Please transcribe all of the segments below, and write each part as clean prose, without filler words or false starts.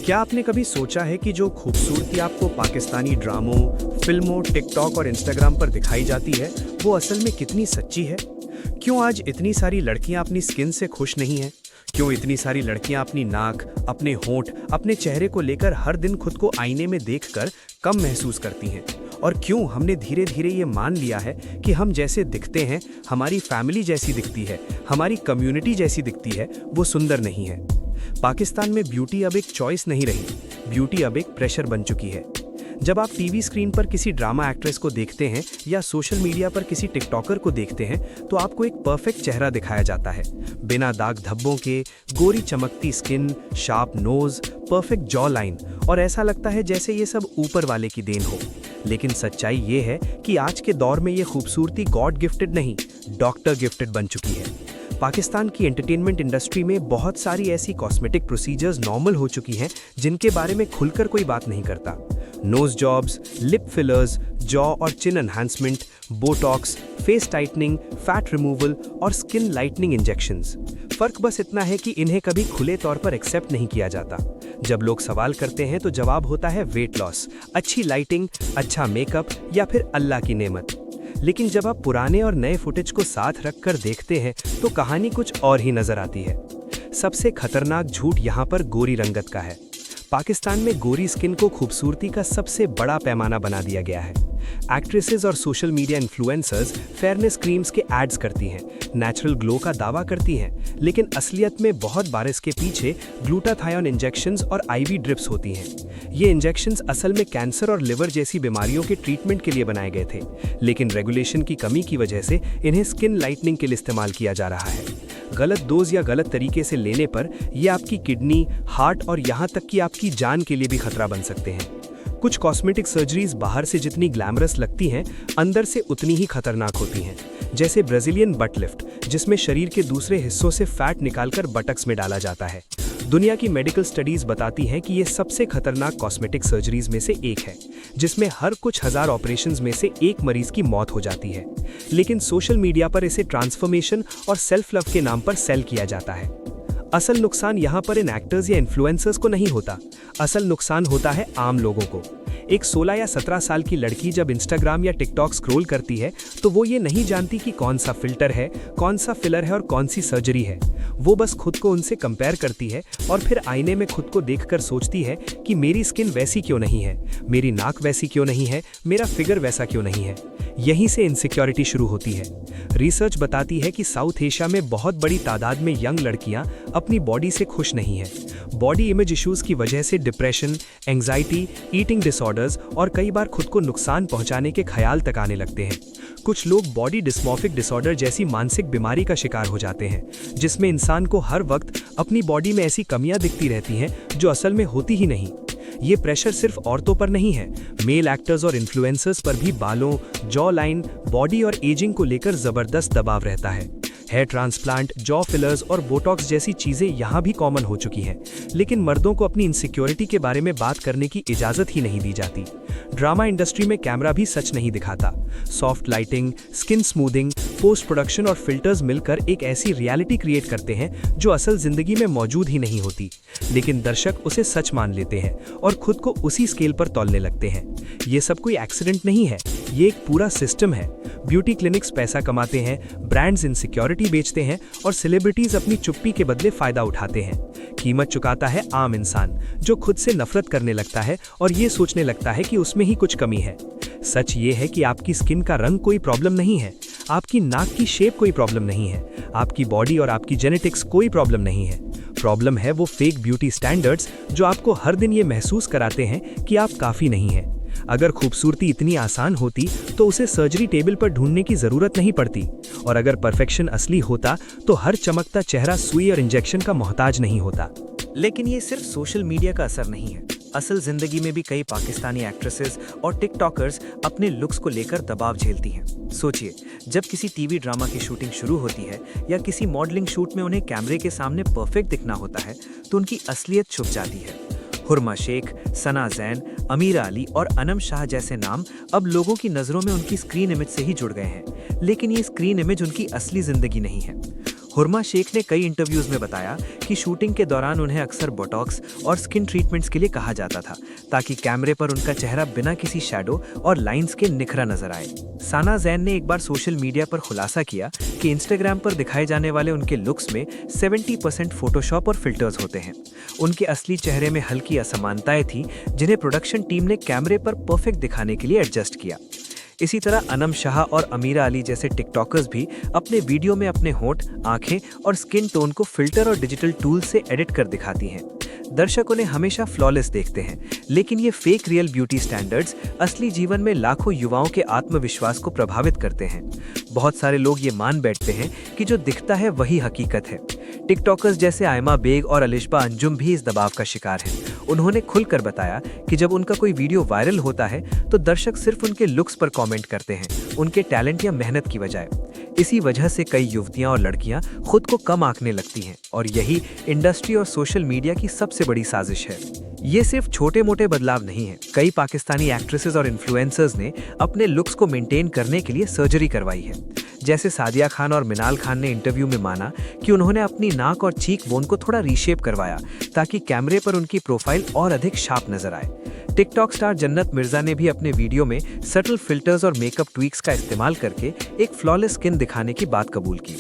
क्या आपने कभी सोचा है कि जो खूबसूरती आपको पाकिस्तानी ड्रामों, फिल्मों, टिकटॉक और इंस्टाग्राम पर दिखाई जाती है, वो असल में कितनी सच्ची है? क्यों आज इतनी सारी लड़कियां अपनी स्किन से खुश नहीं हैं? क्यों इतनी सारी लड़कियां अपनी नाक, अपने होंठ, अपने चेहरे को लेकर हर दिन खुद को आईने में देखकर कम महसूस करती हैं? और क्यों हमने धीरे धीरे ये मान लिया है कि हम जैसे दिखते हैं, हमारी फैमिली जैसी दिखती है, हमारी कम्युनिटी जैसी दिखती है, वो सुंदर नहीं है? पाकिस्तान में ब्यूटी अब एक चॉइस नहीं रही, ब्यूटी अब एक प्रेशर बन चुकी है। जब आप टीवी स्क्रीन पर किसी ड्रामा एक्ट्रेस को देखते हैं या सोशल मीडिया पर किसी टिकटॉकर को देखते हैं तो आपको एक परफेक्ट चेहरा दिखाया जाता है, बिना दाग धब्बों के, गोरी चमकती skin, sharp nose, perfect jaw line, और ऐसा लगता है जैसे ये सब ऊपर वाले की देन हो। लेकिन सच्चाई ये है कि आज के दौर में ये खूबसूरती गॉड गिफ्टेड नहीं, डॉक्टर गिफ्टेड बन चुकी है। पाकिस्तान की एंटरटेनमेंट इंडस्ट्री में बहुत सारी ऐसी कॉस्मेटिक प्रोसीजर्स नॉर्मल हो चुकी हैं जिनके बारे में खुलकर कोई बात नहीं करता। Nose jobs, lip fillers, jaw और chin enhancement, botox, face tightening, fat removal और स्किन लाइटनिंग इंजेक्शंस। फर्क बस इतना है कि इन्हें कभी खुले तौर पर एक्सेप्ट नहीं किया जाता। जब लोग सवाल करते हैं तो जवाब होता है वेट लॉस, अच्छी लाइटिंग, अच्छा मेकअप या फिर अल्लाह की नेमत। लेकिन जब आप पुराने और नए फुटेज को साथ रखकर देखते हैं तो कहानी कुछ और ही नजर आती है। सबसे खतरनाक झूठ यहाँ पर गोरी रंगत का है। पाकिस्तान में गोरी स्किन को खूबसूरती का सबसे बड़ा पैमाना बना दिया गया है। एक्ट्रेसेस और social media influencers fairness creams के एड्स करती हैं, नेचुरल ग्लो का दावा करती हैं, लेकिन असलियत में बहुत बार इसके पीछे ग्लूटाथायोन इंजेक्शंस और आईवी ड्रिप्स होती हैं। ये इंजेक्शंस असल में कैंसर और लिवर जैसी बीमारियों के ट्रीटमेंट के लिए बनाए गए थे, लेकिन रेगुलेशन की कमी की वजह से इन्हें स्किन लाइटनिंग के लिए इस्तेमाल किया जा रहा है। गलत डोज या गलत तरीके से लेने पर ये आपकी किडनी, हार्ट और यहाँ तक कि आपकी जान के लिए भी खतरा बन सकते हैं। कुछ कॉस्मेटिक सर्जरीज बाहर से जितनी ग्लैमरस लगती हैं, अंदर से उतनी ही खतरनाक होती हैं। जैसे ब्राजीलियन बट लिफ्ट, जिसमें शरीर के दूसरे हिस्सों से फैट निकालकर बटक्स में डाला जाता है। दुनिया की मेडिकल स्टडीज बताती हैं कि ये सबसे खतरनाक कॉस्मेटिक सर्जरीज में से एक है, जिसमें हर कुछ हजार ऑपरेशंस में से एक मरीज की मौत हो जाती है। लेकिन सोशल मीडिया पर इसे ट्रांसफॉर्मेशन और सेल्फ लव के नाम पर सेल किया जाता है। असल नुकसान यहाँ पर इन एक्टर्स या इन्फ्लुएंसर्स को नहीं होता, असल नुकसान होता है आम लोगों को। एक 16 या 17 साल की लड़की जब इंस्टाग्राम या टिकटॉक स्क्रॉल करती है तो वो ये नहीं जानती कि कौन सा फिल्टर है, कौन सा फिलर है और कौन सी सर्जरी है। वो बस खुद को उनसे कंपेयर करती है और फिर आईने में खुद को देखकर सोचती है कि मेरी स्किन वैसी क्यों नहीं है, मेरी नाक वैसी क्यों नहीं है, मेरा फिगर वैसा क्यों नहीं है। यहीं से इनसिक्योरिटी शुरू होती है। रिसर्च बताती है कि साउथ एशिया में बहुत बड़ी तादाद में यंग लड़कियां अपनी बॉडी से खुश नहीं हैं। बॉडी इमेज इश्यूज की वजह से डिप्रेशन, एंजाइटी, ईटिंग डिसऑर्डर्स और कई बार खुद को नुकसान पहुंचाने के ख्याल तक आने लगते हैं। कुछ लोग बॉडी डिस्मॉर्फिक डिसऑर्डर जैसी मानसिक बीमारी का शिकार हो जाते हैं, जिसमें इंसान को हर वक्त अपनी बॉडी में ऐसी कमियां दिखती रहती हैं जो असल में होती ही नहीं। ये प्रेशर सिर्फ औरतों पर नहीं है, मेल एक्टर्स और इन्फ्लुएंसर्स पर भी बालों, जॉ लाइन, बॉडी और एजिंग को लेकर जबरदस्त दबाव रहता है। हेयर ट्रांसप्लांट, जॉ फिलर्स और बोटॉक्स जैसी चीजें यहाँ भी कॉमन हो चुकी हैं, लेकिन मर्दों को अपनी इनसिक्योरिटी के बारे में बात करने की इजाजत ही नहीं दी जाती। ड्रामा इंडस्ट्री में कैमरा भी सच नहीं दिखाता। Soft lighting, skin smoothing, post production और फिल्टर्स मिलकर एक ऐसी रियलिटी क्रिएट करते हैं जो असल जिंदगी में मौजूद ही नहीं होती, लेकिन दर्शक उसे सच मान लेते हैं और खुद को उसी स्केल पर तौलने लगते हैं। ये सब कोई एक्सीडेंट नहीं है, ये एक पूरा सिस्टम है। ब्यूटी क्लिनिक्स पैसा कमाते हैं, ब्रांड्स इनसिक्योरिटी बेचते हैं और सेलिब्रिटीज अपनी चुप्पी के बदले फायदा उठाते हैं। कीमत चुकाता है आम इंसान, जो खुद से नफरत करने लगता है और ये सोचने लगता है कि उसमें ही कुछ कमी है। सच ये है कि आपकी स्किन का रंग कोई प्रॉब्लम नहीं है, आपकी नाक की शेप कोई प्रॉब्लम नहीं है, आपकी बॉडी और आपकी जेनेटिक्स कोई प्रॉब्लम नहीं है। प्रॉब्लम है वो फेक ब्यूटी स्टैंडर्ड्स जो आपको हर दिन ये महसूस कराते हैं कि आप काफी नहीं हैं। अगर खूबसूरती इतनी आसान होती तो उसे सर्जरी टेबल पर ढूंढने की जरूरत नहीं पड़ती, और अगर परफेक्शन असली होता तो हर चमकता चेहरा सुई और इंजेक्शन का मोहताज नहीं होता। लेकिन ये सिर्फ सोशल मीडिया का असर नहीं है। असल जिंदगी में भी कई पाकिस्तानी एक्ट्रेसेस और टिकटॉकर्स अपने लुक्स को लेकर दबाव झेलती हैं। सोचिए, जब किसी टीवी ड्रामा की शूटिंग शुरू होती है या किसी मॉडलिंग शूट में उन्हें कैमरे के सामने परफेक्ट दिखना होता है तो उनकी असलियत छुप जाती है। हुरमा शेख, सना जैन, अमीरा अली और अनम शाह जैसे नाम अब लोगों की नज़रों में उनकी स्क्रीन इमेज से ही जुड़ गए हैं, लेकिन ये स्क्रीन इमेज उनकी असली जिंदगी नहीं है। हुर्मा शेख ने कई इंटरव्यूज में बताया कि शूटिंग के दौरान उन्हें अक्सर बोटॉक्स और स्किन ट्रीटमेंट्स के लिए कहा जाता था, ताकि कैमरे पर उनका चेहरा बिना किसी शैडो और लाइंस के निखरा नजर आए। सना जैन ने एक बार सोशल मीडिया पर खुलासा किया कि इंस्टाग्राम पर दिखाए जाने वाले उनके लुक्स में 70% फोटोशॉप और फिल्टर्स होते हैं। उनके असली चेहरे में हल्की असमानताएं थीं, जिन्हें प्रोडक्शन टीम ने कैमरे पर परफेक्ट दिखाने के लिए एडजस्ट किया। इसी तरह अनम शाह और अमीरा अली जैसे टिकटॉकर्स भी अपने वीडियो में अपने होंठ, आंखें और स्किन टोन को फिल्टर और डिजिटल टूल से एडिट कर दिखाती हैं। दर्शक उन्हें हमेशा फ्लॉलेस देखते हैं, लेकिन ये फेक रियल ब्यूटी स्टैंडर्ड्स असली जीवन में लाखों युवाओं के आत्मविश्वास को प्रभावित करते हैं। बहुत सारे लोग ये मान बैठते हैं कि जो दिखता है वही हकीकत है। टिकटॉकर्स जैसे आयमा बेग और अलिशबा अंजुम भी इस दबाव का शिकार हैं। उन्होंने खुलकर बताया कि जब उनका कोई वीडियो वायरल होता है तो दर्शक सिर्फ उनके लुक्स पर कमेंट करते हैं, उनके टैलेंट या मेहनत की बजाय। इसी वजह से कई युवतियां और लड़कियां खुद को कम आंकने लगती हैं, और यही इंडस्ट्री और सोशल मीडिया की सबसे बड़ी साजिश है। ये सिर्फ छोटे मोटे बदलाव नहीं है। कई पाकिस्तानी एक्ट्रेसेस और इन्फ्लुएंसर्स ने अपने लुक्स को मेंटेन करने के लिए सर्जरी करवाई है। जैसे सादिया खान और मिनाल खान ने इंटरव्यू में माना कि उन्होंने अपनी नाक और चीक बोन को थोड़ा रीशेप करवाया, ताकि कैमरे पर उनकी प्रोफाइल और अधिक शार्प नजर आए। टिकटॉक स्टार जन्नत मिर्जा ने भी अपने वीडियो में सटल फिल्टर्स और मेकअप ट्वीक्स का इस्तेमाल करके एक फ्लॉलेस स्किन दिखाने की बात कबूल की।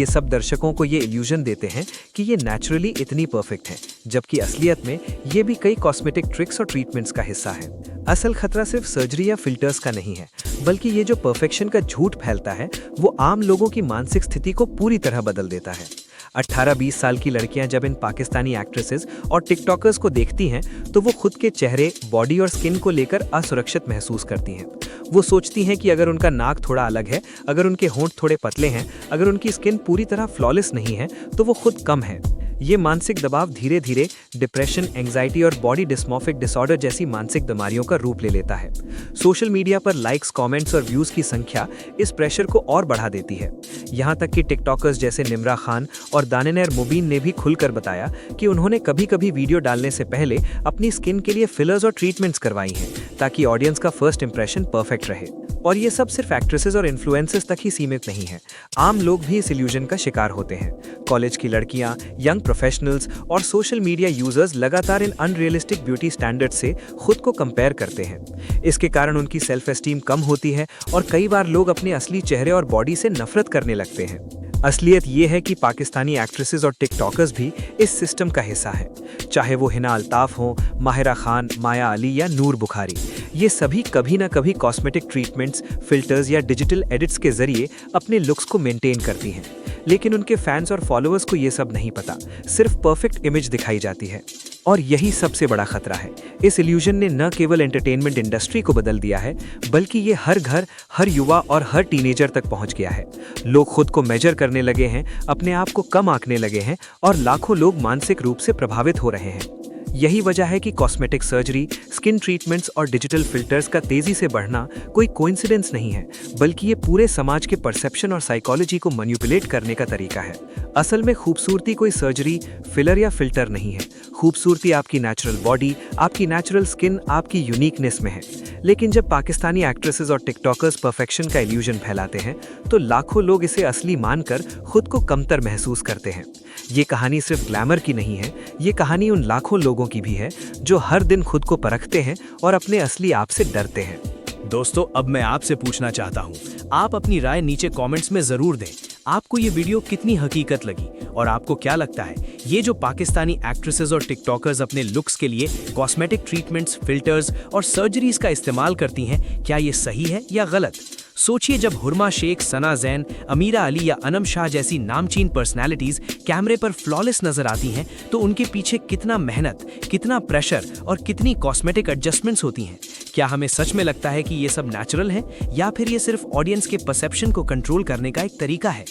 ये सब दर्शकों को ये इल्यूजन देते हैं कि ये नेचुरली इतनी परफेक्ट है, जबकि असलियत में ये भी कई कॉस्मेटिक ट्रिक्स और ट्रीटमेंट्स का हिस्सा है। असल खतरा सिर्फ सर्जरी या फिल्टर्स का नहीं है, बल्कि ये जो परफेक्शन का झूठ फैलता है वो आम लोगों की मानसिक स्थिति को पूरी तरह बदल देता है। 18-20 साल की लड़कियां जब इन पाकिस्तानी एक्ट्रेसेस और टिकटॉकर्स को देखती हैं तो वो खुद के चेहरे, बॉडी और स्किन को लेकर असुरक्षित महसूस करती हैं। वो सोचती हैं कि अगर उनका नाक थोड़ा अलग है, अगर उनके होंठ थोड़े पतले हैं, अगर उनकी स्किन पूरी तरह फ्लॉलेस नहीं है, तो वो खुद कम है। ये मानसिक दबाव धीरे धीरे डिप्रेशन, एंजाइटी और बॉडी डिस्मॉर्फिक डिसऑर्डर जैसी मानसिक बीमारियों का रूप ले लेता है। सोशल मीडिया पर लाइक्स, कमेंट्स और व्यूज की संख्या इस प्रेशर को और बढ़ा देती है। यहाँ तक कि टिकटॉकर्स जैसे निम्रा खान और दानिनेर मुबीन ने भी खुलकर बताया कि उन्होंने कभी-कभी वीडियो डालने से पहले अपनी स्किन के लिए फिलर्स और ट्रीटमेंट्स करवाई हैं, ताकि ऑडियंस का फर्स्ट इंप्रेशन परफेक्ट रहे। और ये सब सिर्फ एक्ट्रेसेस और इन्फ्लुएंसर्स तक ही सीमित नहीं है। आम लोग भी इस इल्यूजन का शिकार होते हैं। कॉलेज की लड़कियां, यंग प्रोफेशनल्स और सोशल मीडिया यूजर्स लगातार इन अनरियलिस्टिक ब्यूटी स्टैंडर्ड से खुद को कंपेयर करते हैं। इसके कारण उनकी सेल्फ एस्टीम कम होती है और कई बार लोग अपने असली चेहरे और बॉडी से नफरत करने लगते हैं। असलियत ये है कि पाकिस्तानी एक्ट्रेसेस और टिकटॉकर्स भी इस सिस्टम का हिस्सा हैं। चाहे वो हिना अल्ताफ हो, माहिरा खान, माया अली या नूर बुखारी, ये सभी कभी ना कभी कॉस्मेटिक ट्रीटमेंट्स, फिल्टर्स या डिजिटल एडिट्स के जरिए अपने लुक्स को मेंटेन करती हैं। लेकिन उनके फैंस और फॉलोअर्स को ये सब नहीं पता, सिर्फ परफेक्ट इमेज दिखाई जाती है। और यही सबसे बड़ा खतरा है। इस इल्यूजन ने न केवल एंटरटेनमेंट इंडस्ट्री को बदल दिया है, बल्कि ये हर घर, हर युवा और हर टीनेजर तक पहुंच गया है। लोग खुद को मेजर करने लगे हैं, अपने आप को कम आंकने लगे हैं और लाखों लोग मानसिक रूप से प्रभावित हो रहे हैं। यही वजह है कि कॉस्मेटिक सर्जरी, स्किन ट्रीटमेंट्स और डिजिटल फिल्टर्स का तेजी से बढ़ना कोई कोइंसिडेंस नहीं है, बल्कि ये पूरे समाज के परसेप्शन और साइकोलॉजी को मैनिपुलेट करने का तरीका है। असल में खूबसूरती कोई सर्जरी, फिलर या फिल्टर नहीं है। खूबसूरती आपकी नेचुरल बॉडी, आपकी नेचुरल स्किन, आपकी यूनिकनेस में है। लेकिन जब पाकिस्तानी एक्ट्रेसेस और टिकटॉकर्स परफेक्शन का इल्यूजन फैलाते हैं, तो लाखों लोग इसे असली मानकर खुद को कमतर महसूस करते हैं। ये कहानी सिर्फ ग्लैमर की नहीं है, ये कहानी उन लाखों लोगों की भी है जो हर दिन खुद को परखते हैं और अपने असली आप से डरते हैं। दोस्तों, अब मैं आपसे पूछना चाहता हूँ, आप अपनी राय नीचे कमेंट्स में जरूर दें। आपको ये वीडियो कितनी हकीकत लगी और आपको क्या लगता है, ये जो पाकिस्तानी एक्ट्रेसेस और टिकटॉकर्स अपने लुक्स के लिए कॉस्मेटिक ट्रीटमेंट्स, फिल्टर्स और सर्जरीज का इस्तेमाल करती हैं, क्या ये सही है या गलत? सोचिए, जब हुर्मा शेख, सना जैन, अमीरा अली या अनम शाह जैसी नामचीन पर्सनैलिटीज कैमरे पर फ्लॉलेस नजर आती हैं, तो उनके पीछे कितना मेहनत, कितना प्रेशर और कितनी कॉस्मेटिक एडजस्टमेंट्स होती हैं। क्या हमें सच में लगता है कि ये सब नेचुरल है, या फिर ये सिर्फ ऑडियंस के परसेप्शन को कंट्रोल करने का एक तरीका है?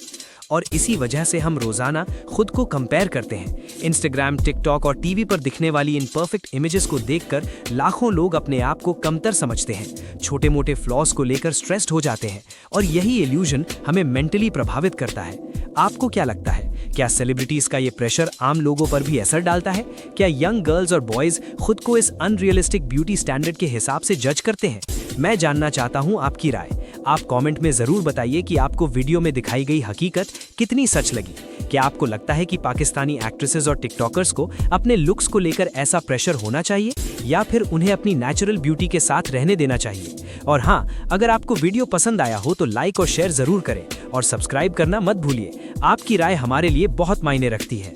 और इसी वजह से हम रोजाना खुद को कंपेयर करते हैं। इंस्टाग्राम, टिकटॉक और टीवी पर दिखने वाली इन परफेक्ट इमेजेस को देखकर लाखों लोग अपने आप को कमतर समझते हैं, छोटे मोटे फ्लॉज को लेकर स्ट्रेस्ड हो जाते हैं, और यही इल्यूजन हमें मेंटली प्रभावित करता है। आपको क्या लगता है, क्या सेलिब्रिटीज का ये प्रेशर आम लोगों पर भी असर डालता है? क्या यंग गर्ल्स और बॉयज खुद को इस अनरियलिस्टिक ब्यूटी स्टैंडर्ड के हिसाब से जज करते हैं? मैं जानना चाहता हूं आपकी राय। आप कमेंट में जरूर बताइए कि आपको वीडियो में दिखाई गई हकीकत कितनी सच लगी। क्या आपको लगता है कि पाकिस्तानी एक्ट्रेसेस और टिकटॉकर्स को अपने लुक्स को लेकर ऐसा प्रेशर होना चाहिए या फिर उन्हें अपनी नेचुरल ब्यूटी के साथ रहने देना चाहिए? और हाँ, अगर आपको वीडियो पसंद आया हो तो लाइक और शेयर जरूर करें और सब्सक्राइब करना मत भूलिए। आपकी राय हमारे लिए बहुत मायने रखती है।